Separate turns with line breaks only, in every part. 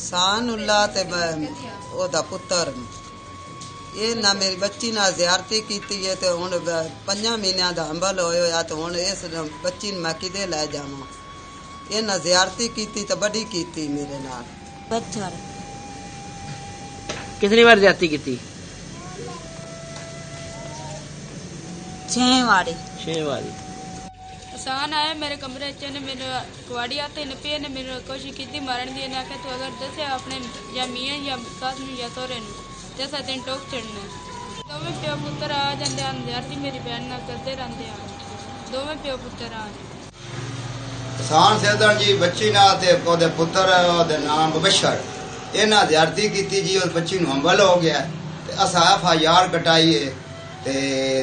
सानुल्ला ते ओदा पुत्र ये ना मेरी बच्ची ना ज़ियारती कीती है ते हुण 5 महीनों दा अंबल होया तो हुण इस बच्ची मैं किदे लै जावां। ये ना ज़ियारती कीती तो बड़ी कीती मेरे नाल।
बच्चा
कितनी बार ज़ियारती कीती?
6 बारी।
6 बारी।
आसान आया मेरे कमरे च ने मेरे कुआड़ी आते ने पे ने मेरे कोशिश की मारन दी ने आखे तू अगर दसे अपने या मियां या सास नु या तोरे नु जैसा दिन टोक चढ़ना दोवें प्यो पुत्र आ जांदे आन ज़ियारती मेरी बहन ना करदे रहंदे आ दोवें प्यो पुत्र आ
आसान सेदन जी बच्ची ना ते ओदे पुत्र ओदे नाम बबशर इन्हां ज़ियारती कीती जी और बच्ची नु हमल हो गया ते असा FIR कटाई है ते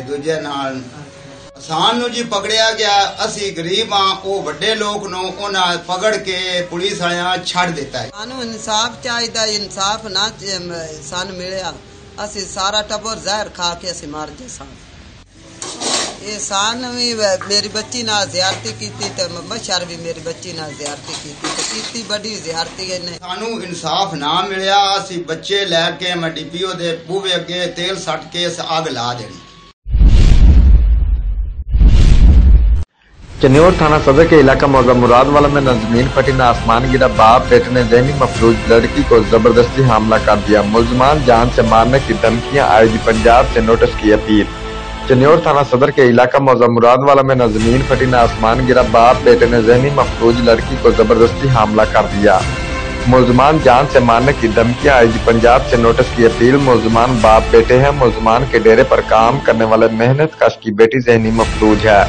दूजे नाल आसान नु जी पकड़िया गया। असी गरीब हाँ वो वड्डे लोग नु उन्हां पकड़ के पुलिस वालियां छड़ देता है।
सानू इंसाफ चाहिदा इंसाफ ना सन मिलिया असी सारा टब्बर जहर खा के असी मर जे सन। ये सान भी मेरी बच्ची नाल ज़ियारती कीती ते बशर भी मेरी बच्ची नाल ज़ियारती कीती ते कीती बड़ी ज़ियारती इन्हें।
सानू इंसाफ ना मिलिया असी बच्चे लैके मैं DPO दे बूहे अगे तेल सट के अग ला देनी।
चन्योर थाना सदर के इलाका मौजा मुरादवाला में नजमीन फटी न आसमान गिरा, बाप बेटे ने ज़हनी मफलूज लड़की को जबरदस्ती हमला कर दिया, मुल्ज़मान जान से मारने की धमकियां, IG पंजाब से नोटिस की अपील। चन्योर थाना सदर के इलाका मौजा मुरादवाला में नजमीन फटी न आसमान गिरा, बाप बेटे ने ज़हनी मफलूज लड़की को जबरदस्ती हमला कर दिया, मुल्ज़मान जान से मारने की धमकियां, IG पंजाब से नोटिस की अपील। मुल्ज़मान बाप बेटे हैं, मुल्ज़मान के डेरे पर काम करने वाले मेहनत कश की बेटी ज़हनी मफलूज है।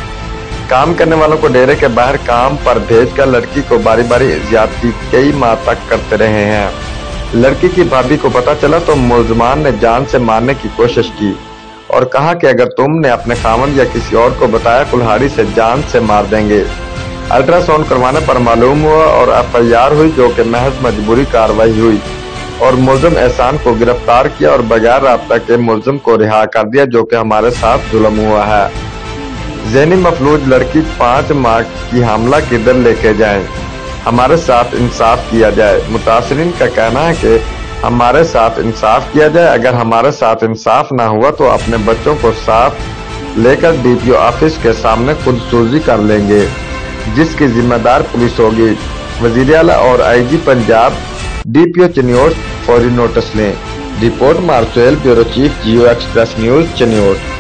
काम करने वालों को डेरे के बाहर काम पर भेजकर लड़की को बारी बारी ज्यादती कई माह तक करते रहे हैं। लड़की की भाभी को पता चला तो मुल्ज़मान ने जान से मारने की कोशिश की और कहा कि अगर तुमने अपने खामन या किसी और को बताया कुल्हाड़ी से जान से मार देंगे। अल्ट्रासाउंड करवाने पर मालूम हुआ और FIR हुई, जो कि महज मजबूरी कार्रवाई हुई और मुल्ज़िम एहसान को गिरफ्तार किया और बगैर राब्ता के मुल्ज़िम को रिहा कर दिया, जो कि हमारे साथ जुल्म हुआ है। ज़हनी मफलूज लड़की 5 माह की हमला किधर लेके जाएं, हमारे साथ इंसाफ किया जाए। मुतासरीन का कहना है कि हमारे साथ इंसाफ किया जाए, अगर हमारे साथ इंसाफ ना हुआ तो अपने बच्चों को साथ लेकर DPO ऑफिस के सामने खुदसूजी कर लेंगे, जिसकी जिम्मेदार पुलिस होगी। वज़ीर आला और IG पंजाब DPO चन्योर फौरी नोटिस लें। रिपोर्ट मार्शल ब्यूरो चीफ, जियो एक्सप्रेस न्यूज चन्योर।